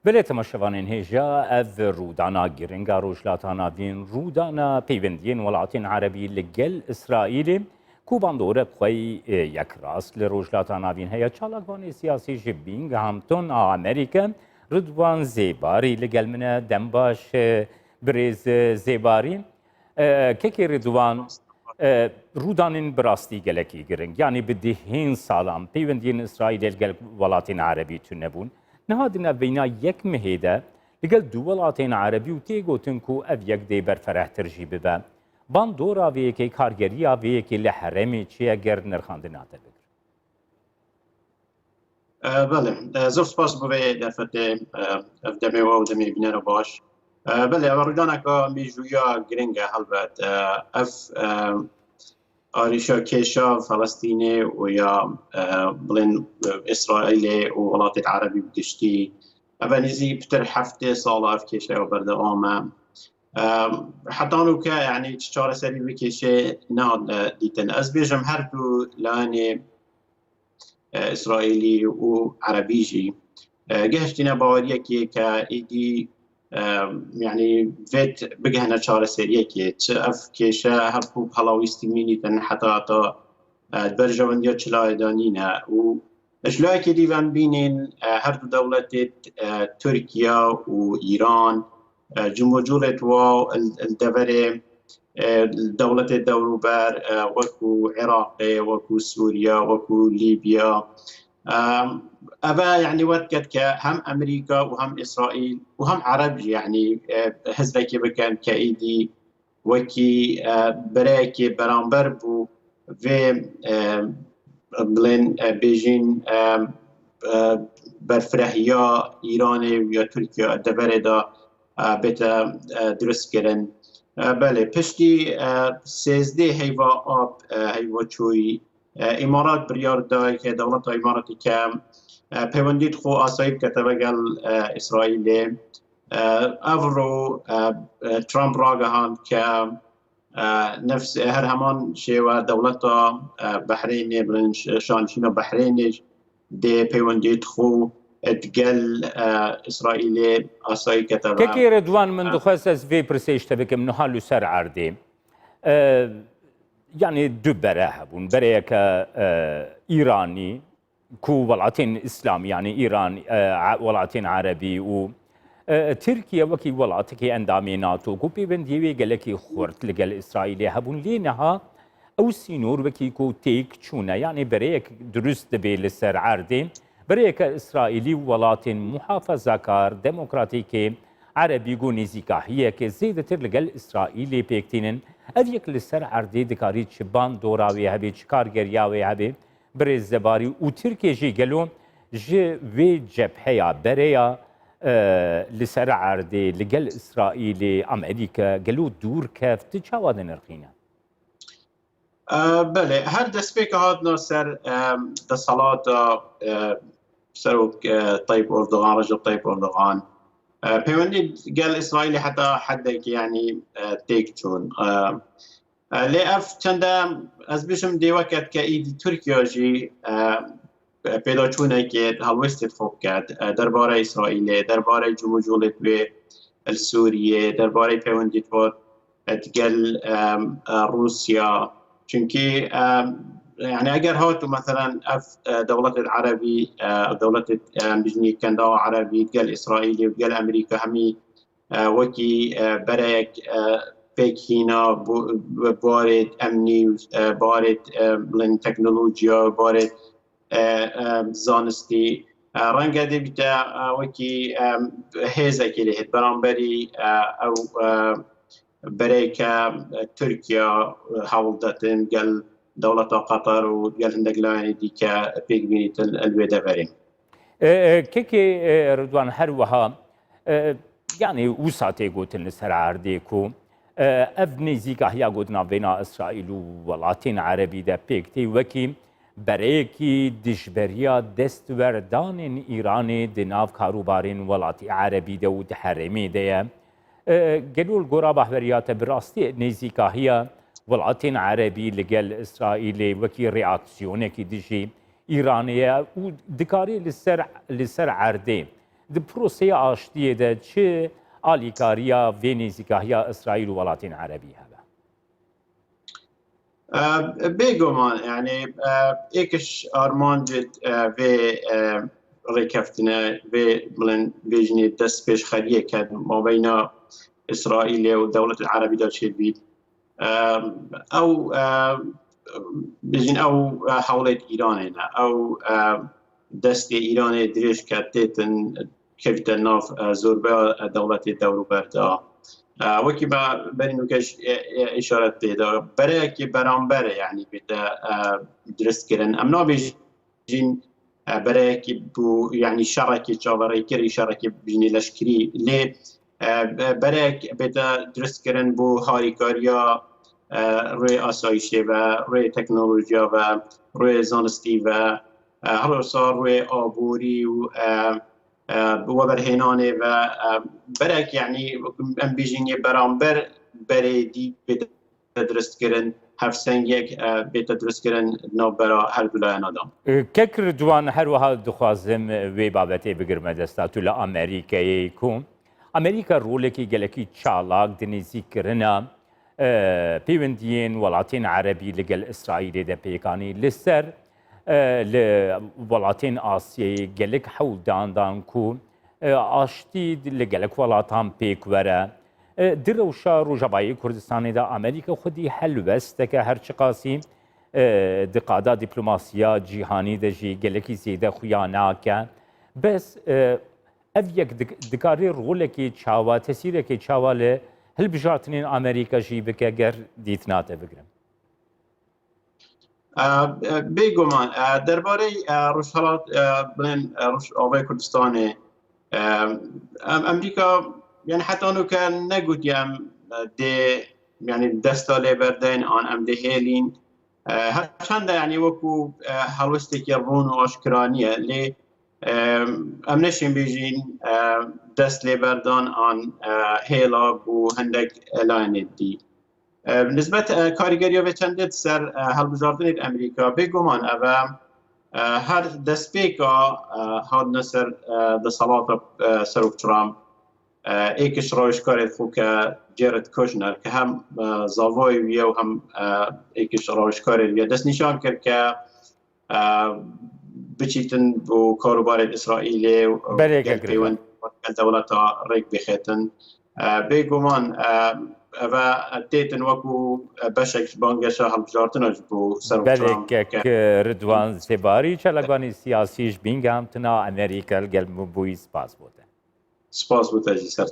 بله تماشاوانین هێژە ئەڤ ڕوودانا گرنگا ڕۆژهەڵاتاناڤین ڕوودانا پەیوەندیên welatên عەرەبî لەگەل ئیسرائیلê ku bandora xwe yekrast li rojhilatاناڤین heye çalakvanê siyasî ji Binghamton a Amerîka Ridwan Zêbarî li gel min e dembaş birêz Zêbarî kekê Ridwan rûdanên bi rastî gelekî giring yanî bi dihên salan pêwendiyên İsraîlê li gel welatên Erebî tune bûn nihadine vêna yek mihê de li gel du welatên Erebî û tê gotin ku ev yek dê berferehtir jî bibe bandora vê yekê kargeriya vê yekê li herêmê çi ye ger nirxandina te bigir. بله زۆر سپاس بۆ vê derfetê ev demê we û demê bînera baş. Belê ev rûdaneka mêjûya giring e helbet ev arîşa kêşa Felestînê û ya bilên İsraîlê û welatên Erebî bi giştî ev nêzî pitir heftê sala ev kêşa berdewam e. Heta nûke yanî çareserî vê kêşê nehat dîtin. Ez bêjim her du lanê İsraîlî û Erebî jî gihiştîne baweriyekê ke êdî yani vêt bigihine çareseriyekê çi ev kêşe hevkû helawîstî mînîtin heta berjewendiya çilayê danîne û çilayekê dî em bînin her du dewletê Tirkiye û Îran cumhuriyet wa deverê dewletê dewrober wekû Iraqê wekû Sûriye wekû Lîbya ev yani wet ket ke hem Amerîka û hem İsraîl û hem Ereb jî yani hizbekê bikin ke êdî wekî birayekê beramber bû vê bilên bêjin berfirehiya Îranê ya Tirkiye deverê da bête duristkirin. Belê piştî sêzdê heyva ab heyva çûyî îmarat biryar da ke dewleta îmaratî ke peywendî xwe asayî bikete vegel İsraîlê ev ro Trump ragihand ke nefs her heman şêwe dewleta Behrênê bilin şanişîna Behrênê dê peywendî xwe gel İsraîlê asayî kete. Kekê Ridwan min dixwest ez vê pirsê te bikim niha li ser erdê yani du bere hebûn bereyeke İranî ku welatên İslamî yani İran welatên Erebî û Tirkiye wekî welatekî endamê NATO ku pêwendiyê wê gelekî xurt li gel İsraîlê hebûn lê niha ew sînor wekî ku têk çûne yani bereyek durist dibe li ser erdê برێکە ئیسرائیلی و وڵاتên محافەزەکار دموکراتیکê عەرەبî و nêzîkahiyekê zêdetir li gel İsraîlê pêktînin ev yek li ser erdê dikarî çi bandora wê hebe çi kargeriya wê hebe birêz Zebarî û Tirkiye jî gelo ji vê cepheya bereya li ser erdê li gel İsraîlê Amerîka gelo dûr keft ti çawa dinirxîne. Belê her destpêka hatina ser desalata Serok Tayyip Erdogan Recep Tayyip Erdogan peywendî gel İsraîlê heta hedekî yanî têk çûn. Lê ev çende ez bêjim dê weket ke êdî Tirkiye jî pêdaçûnekê helwestê xwe biket derbarê İsraîlê, derbarê cumhuriyet wê li Sûriyê, derbarê peywendî gel Rusya. Çünkü yani eğer hatu mesela devlet Arabi, devlet bijni kenda Arabi, gel İsrail, gel Amerika hemi vaki berek pekina baret emni, baret bilin teknolojiya, baret zanesti. Ranga de bita vaki heza kilihet beramberi ev بريكا تركيا حاولتن قال دولة قطر وقال هندق لاني ديكا بيجميت البيدا فريم. كيكي رضوان هروها يعني وسعتي قلت لسر عرديكو اف نزيكا هي قلنا بين اسرائيل وولاتين عربي دا بيكتي وكي بريكي دشبريا دستوردان ايراني دناف كاروبارين ولاتي عربي دا ودحرمي دا گلول گورا بحوریات براستی نزیکاهیا ولاتین عربی لگل اسرائیلی وکی ریاکسیونه کی دیجی ایرانیه و دکاری لسر عرده د پروسه آشتیه ده چه آلیکاریا و نزیکاهیا اسرائیل و ولاتین عربی هبه؟ بێگومان یعنی ئێکش ئارمان جێت vê ڕێکەفتنە vê بڵێن بێژنێ دەست پێشخەریە کرد مابەینا ئیسرائیلێ و دەوڵەتی عەرەبیدا چێت بیت ئەو بژین ئەو هەوڵێت ئیرانێنە ئەو دەستی ئیرانێ درێژ کە تێتن کەوتە ناو زۆربەی دەوڵەتی دەوروبەردا وەکی بە بەرینوکەش ئیشارەت تێدا بەرەیەکی بەرامبەرە یعنی بێتە دروستکردن ئەم نابێژین بەرەیەکی بوو یعنی شەڕێکی چاوەڕێکردی شەڕێکی بژینی لەشکری لێ بەرەیەک بێتە دروستکردن بۆ هاریکاریە ڕێ ئاسایشێ بە ڕێ تەکنۆلۆژیا بە ڕێ زانستی بە هەڵۆسا ڕێ ئابووری و وەبەرهێنانێ بە بەرەك یعنی ئەم بێژینێ بەرامبەر بەرێدی بێتە دروستکردن هەفسەنگێک بێتە دروستکردن ناوبەرە هەردوو لایەنەدا کە کردوان هەروەها دخوازم وێ بابەتێ بگرمە دەستا تو لە ئەمریکایە کوم ئەمریکا ڕۆلێکی گەلێکی چالاک دنیزیکردنە پەیوەندیên وڵاتین عەرەبی لەگەڵ ئیسرائیلێ پێکانی لەسەر لە وڵاتین ئاسیایی gelek hewldandan ku aştî li gelek welatan pêk were di rewşa Rojavayê Kurdistanê de Amerîka xwedî helwesteke her çi qasî di qada dîplomasiya cîhanî de jî gelekî zêde xuya nake bes ev yek dikarî rolekê çawa tesîrekê çawa li hilbijartinên Amerîka jî bike ger dîtina te bigirin بێگومان دەربارەی ڕۆژهەڵات بڵێن ئاوای کوردستانê ئەمریکا یعنی حتانوکە نەگوتی ئەم دێ یعنی دەستا لێبەردەین ئان ئەم دەهێلین هەرچەندە یعنی وەکو هەڵوێستێکی ڕوون و ئاشکرانیە لێ ئەم نەشین بێژین دەست لێبەردان ئان هێڵا بوو هەندێک لایەنێت دی نسبت کاریگەریە بە چەندێت سەر هەڵبژاردنێت ئەمریکا بێگومان ئەوە هەر دەستپێکە هاتنە سەر دەسەڵاتە سەرۆک ترامپ ئێکش ڕۆژکارێت خۆ کە جێرت کوشنەر کە هەم زاڤۆی ویە و هەم ئێکش ڕۆژکارێت ویە دەستنیشان کرد کە بچیتن بۆ کاروبارێت ئیسرائیلێ و پەیوەند دەوڵەتە ڕێک بخێتن بێگومان ئەوە تێتن وەکو بەشێک بانگەشە هەڵبژاردنەش بۆ بەلێکێک ردوان سێباری چەلەگانی سیاسیش بینگامتنا ئەمریکا گەلم بووی سپاس بۆتە سپاس بۆ تەجی سەر